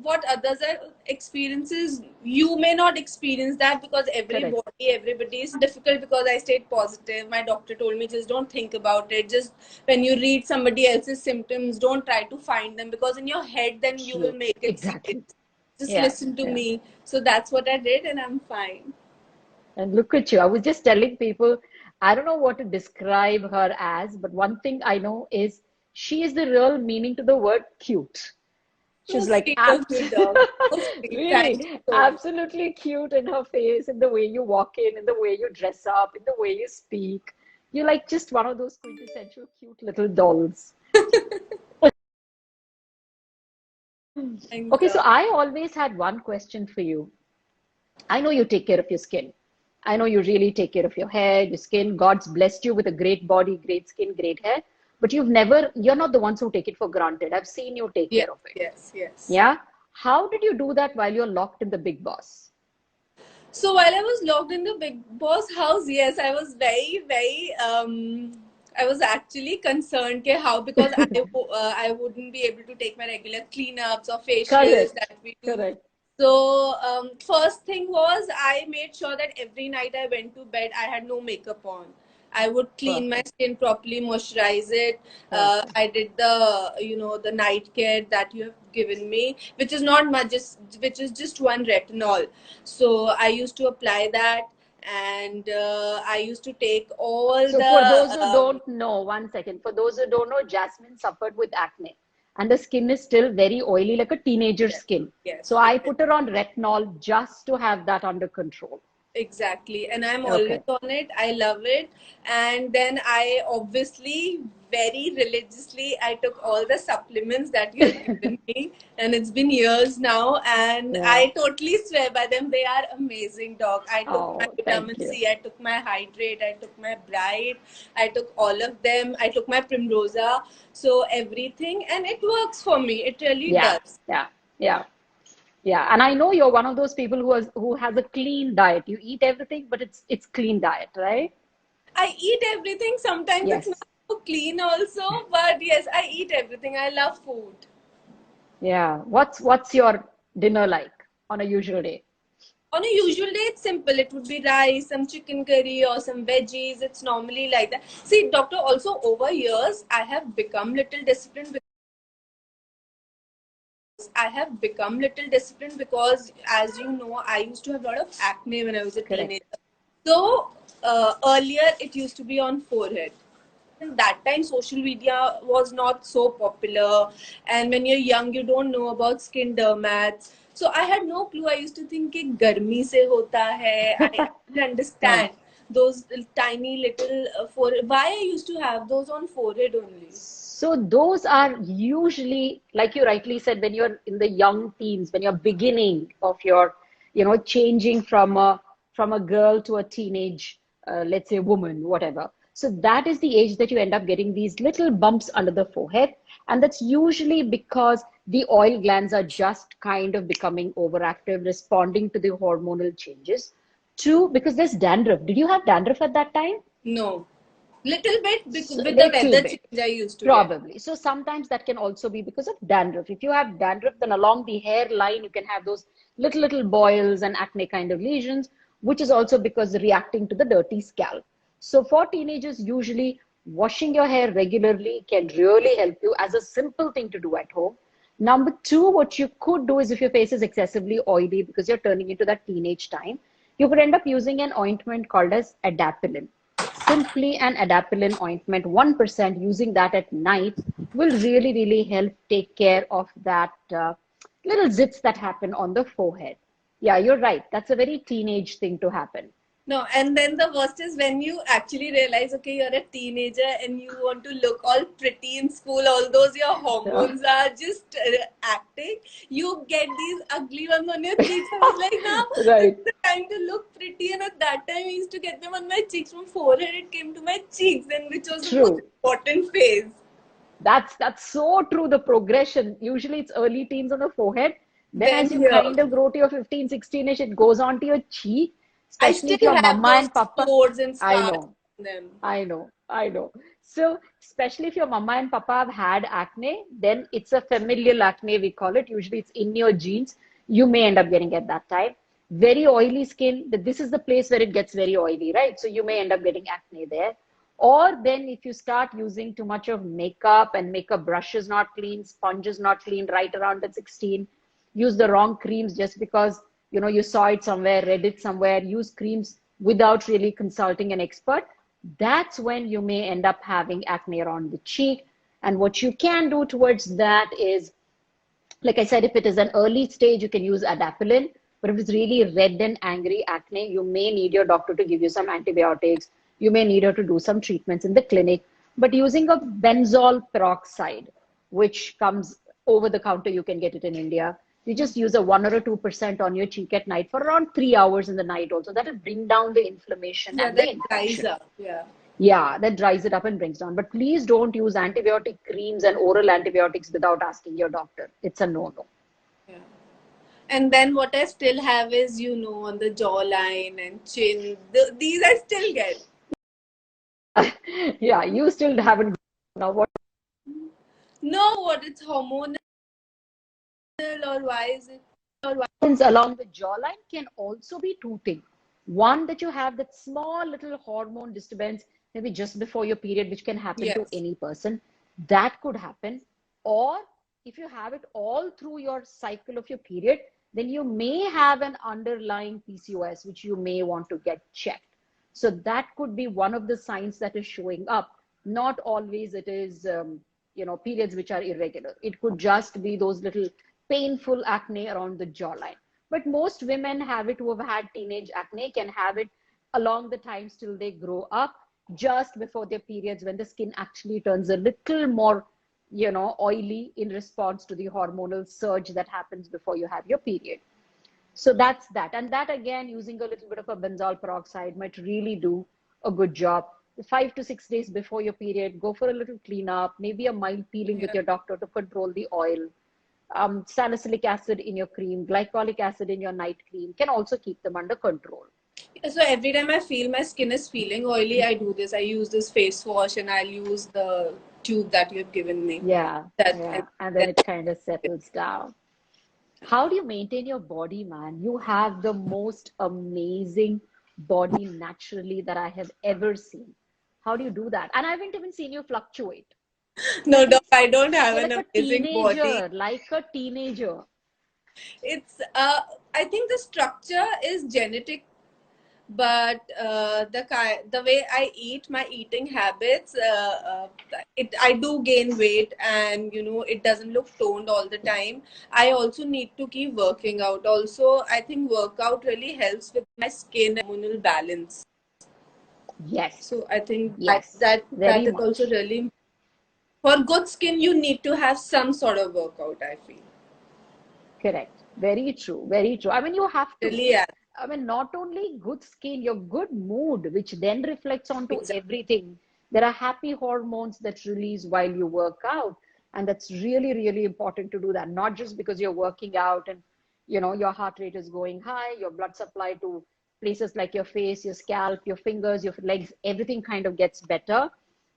what others are experiences, you may not experience that, because everybody is difficult. Because I stayed positive. My doctor told me, just don't think about it. Just when you read somebody else's symptoms, don't try to find them, because in your head then you will True. make it serious. Exactly. Just Yeah. listen to Yeah. me. So that's what I did, and I'm fine. And look at you. I was just telling people, I don't know what to describe her as, but one thing I know is she is the real meaning to the word cute. So She's like sweet of abs you, dog. So sweet. Thank you really so much. absolutely cute in her face, in the way you walk in the way you dress up, in the way you speak. You're like just one of those quintessential cute little dolls. Thanks, Okay, so dog. I always had one question for you. I know you take care of your skin. I know you really take care of your hair, your skin. God's blessed you with a great body, great skin, great hair. But you're not the ones who take it for granted. I've seen you take Yes, care of it. yes, yes. Yeah. How did you do that while you're locked in the big boss? So while I was locked in the Big Boss house, yes, I was very I was actually concerned ke how, because I wouldn't be able to take my regular cleanups or facials Correct. that we do. Correct. So first thing was, I made sure that every night I went to bed, I had no makeup on. I would clean my Perfect. skin properly, moisturize it. Perfect. I did the the night care that you have given me, which is not much, which is just one retinol. So I used to apply that, and I used to take all So for those the who don't know, one second, for those who don't know, Jasmine suffered with acne and the skin is still very oily, like a teenager yes, skin. yes, So I yes. put her on retinol just to have that under control. Exactly, and I'm always Okay. on it. I love it. And then I obviously very religiously I took all the supplements that you have given me, and it's been years now, and Yeah. I totally swear by them. They are amazing, doc. I took my Oh, thank vitamin you. C, I took my hydrate, I took my bright, I took all of them. I took my primrosa, so everything, and it works for me. It really Yeah. does. Yeah. Yeah. Yeah. And I know you're one of those people who has a clean diet. You eat everything, but it's clean diet, right? I eat everything. Sometimes it's Yes. not so clean also, but yes, I eat everything. I love food. Yeah. What's your dinner like on a usual day? On a usual day, it's simple. It would be rice, some chicken curry, or some veggies. It's normally like that. See, doctor, also over years, I have become little disciplined. I have become little disciplined because, as you know, I used to have a lot of acne when I was a Correct. teenager. So earlier, it used to be on forehead. That time social media was not so popular, and when you're young you don't know about skin dermats, so I had no clue. I used to think कि गर्मी से होता है. I didn't Yeah. understand those tiny little forehead. Why I used to have those on forehead only. So those are usually, like you rightly said, when you're in the young teens, when you're beginning of your, changing from a girl to a teenage, let's say woman, whatever. So that is the age that you end up getting these little bumps under the forehead, and that's usually because the oil glands are just kind of becoming overactive, responding to the hormonal changes. Two, because there's dandruff. Did you have dandruff at that time? No, little bit So, with the little weather bit. change I used to get. Probably. So sometimes that can also be because of dandruff. If you have dandruff, then along the hairline, you can have those little boils and acne kind of lesions, which is also because reacting to the dirty scalp. So for teenagers, usually washing your hair regularly can really help you as a simple thing to do at home. Number two, what you could do is if your face is excessively oily because you're turning into that teenage time, you could end up using an ointment called as adapalene. Simply an adapalene ointment, 1%, using that at night will really help take care of that little zits that happen on the forehead. Yeah, you're right. That's a very teenage thing to happen. No, and then the worst is when you actually realize, okay, you're a teenager and you want to look all pretty in school, although your Yeah, hormones are just acting, you get these ugly ones on your cheeks. I was like, now this right. is the time to look pretty, and at that time, I used to get them on my cheeks. From forehead, it came to my cheeks, and which was the most True. important phase. That's so true. The progression. Usually it's early teens on the forehead. Then Then as you here, kind of grow to your 15, 16ish, it goes on to your cheek, I especially still if your have mama those and papa. spots and I scars. know. them. I know, I know. So, especially if your mama and papa have had acne, then it's a familial acne, we call it. Usually it's in your genes. You may end up getting at that time. Very oily skin, this is the place where it gets very oily, right? So you may end up getting acne there. Or then if you start using too much of makeup and makeup brush is not clean, sponge is not clean right around at 16, use the wrong creams just because you saw it somewhere, read it somewhere, use creams without really consulting an expert, that's when you may end up having acne around the cheek. And what you can do towards that is, like I said, if it is an early stage, you can use adapalene. But if it's really red and angry acne, you may need your doctor to give you some antibiotics. You may need her to do some treatments in the clinic. But using a benzol peroxide, which comes over the counter, you can get it in India. You just use a 1 or a 2% on your cheek at night for around 3 hours in the night also. That will bring down the inflammation Yeah, and the that dries infection. up. Yeah. Yeah, that dries it up and brings down. But please don't use antibiotic creams and oral antibiotics without asking your doctor. It's a no-no. Yeah. And then what I still have is, on the jawline and chin. These I still get. Yeah, you still haven't. Now, what No, what it's hormonal or why is it? happens along the jawline can also be two things. One, that you have that small little hormone disturbance, maybe just before your period, which can happen to Yes. any person. That could happen. Or if you have it all through your cycle of your period, then you may have an underlying PCOS, which you may want to get checked. So that could be one of the signs that is showing up. Not always it is, periods which are irregular. It could just be those little painful acne around the jawline. But most women have it who have had teenage acne, can have it along the times till they grow up, just before their periods, when the skin actually turns a little more, oily in response to the hormonal surge that happens before you have your period. So that's that. And that again, using a little bit of a benzoyl peroxide might really do a good job. 5 to 6 days before your period, go for a little cleanup, maybe a mild peeling with Yeah. your doctor to control the oil. Salicylic acid in your cream, glycolic acid in your night cream can also keep them under control. So every time I feel my skin is feeling oily, I do this. I use this face wash and I'll use the tube that you've given me. Yeah, That yeah. and And then it kind of settles down. How do you maintain your body, man? You have the most amazing body naturally that I have ever seen. How do you do that? And I haven't even seen you fluctuate. no, doc, It's I don't have you're an like a amazing body. teenager, like a teenager. It's I think the structure is genetic, but the way I eat, my eating habits, I do gain weight, and it doesn't look toned all the time. I also need to keep working out. Also, I think workout really helps with my skin and hormonal balance. Yes, So I think that yes, that very that is also much. really for good skin. You need to have some sort of workout, I feel. Correct. Very true. Very true. I mean, you have to. Really, yeah. I mean, not only good skin, your good mood, which then reflects onto Exactly. everything. There are happy hormones that release while you work out. And that's really, really important to do that. Not just because you're working out and, your heart rate is going high, your blood supply to places like your face, your scalp, your fingers, your legs, everything kind of gets better.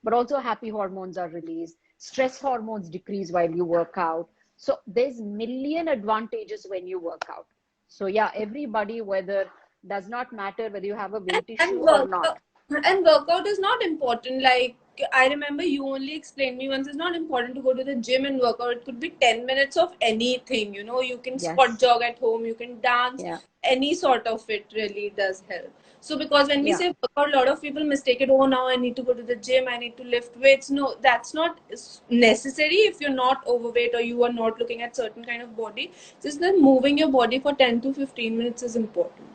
But also happy hormones are released. Stress hormones decrease while you work out. So there's million advantages when you work out. So yeah, everybody, whether does not matter whether you have a weight issue and or not. workout and workout is not important. Like, I remember you only explained me once, it's not important to go to the gym and work out. It could be 10 minutes of anything. You can spot Yes. jog at home, you can dance, Yeah. any sort of it really does help. So because when we Yeah. say workout, a lot of people mistake it. Oh, now I need to go to the gym, I need to lift weights. No, that's not necessary if you're not overweight or you are not looking at certain kind of body. Just then moving your body for 10 to 15 minutes is important.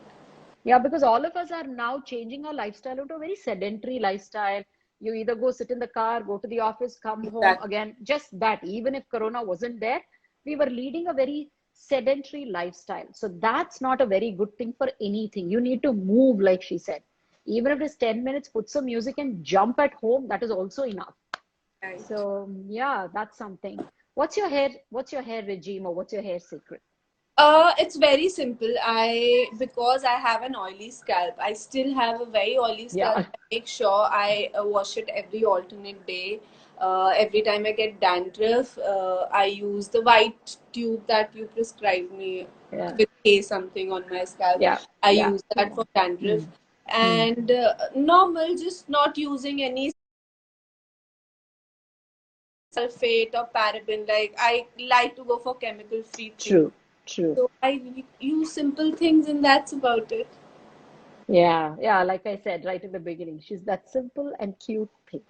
Yeah, because all of us are now changing our lifestyle into a very sedentary lifestyle. You either go sit in the car, go to the office, come home Exactly. again. Just that, even if Corona wasn't there, we were leading a very sedentary lifestyle. So that's not a very good thing for anything. You need to move, like she said. Even if it's 10 minutes, put some music and jump at home. That is also enough. Right. So yeah, that's something. What's your hair regime or what's your hair secret? It's very simple. Because I have an oily scalp, I still have a very oily scalp. Yeah, I make sure I wash it every alternate day. Every time I get dandruff, I use the white tube that you prescribed me yeah, with K something on my scalp. yeah, I yeah, use that yeah. for dandruff. Mm, mm. And normal, just not using any sulfate or paraben. Like I like to go for chemical free things. True, true. So I use simple things, and that's about it. Yeah, yeah. Like I said right in the beginning, she's that simple and cute thing.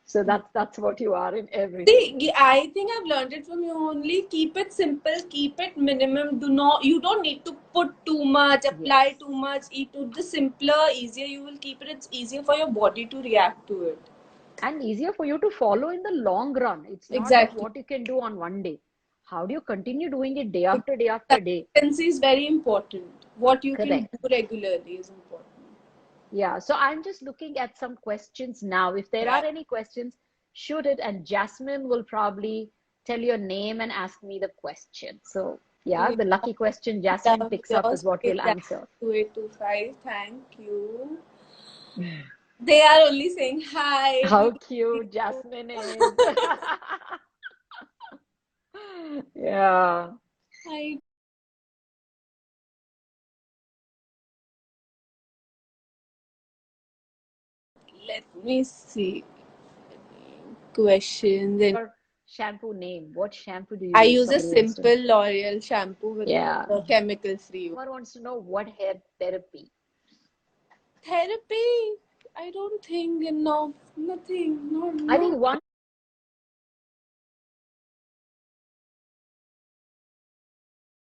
So that's what you are in everything. See, I think I've learned it from you only. Keep it simple, keep it minimum. You don't need to put too much, apply Yes. too much. Eat to the simpler, easier you will keep it. It's easier for your body to react to it. And easier for you to follow in the long run. It's not that Exactly. what you can do on one day. How do you continue doing it day after day after day? Consistency is very important. What you can Correct. do regularly is important. Yeah. So I'm just looking at some questions now. If there Yeah. are any questions, shoot it, and Jasmine will probably tell your name and ask me the question. So yeah, Yeah. the lucky question Jasmine Love picks up yours. is what we'll answer. 2825. Thank you. They are only saying hi. How cute Jasmine is. Yeah. Hi. Let me see. Questions. And Your shampoo name. What shampoo do you I use? use a Somebody wants to know. simple L'Oreal shampoo with Yeah. the chemical free. Someone wants to know what hair therapy. Therapy? I don't think, no, nothing. No, I no. think one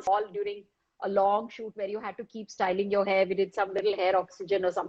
fall during a long shoot where you had to keep styling your hair. We did some little hair oxygen or something.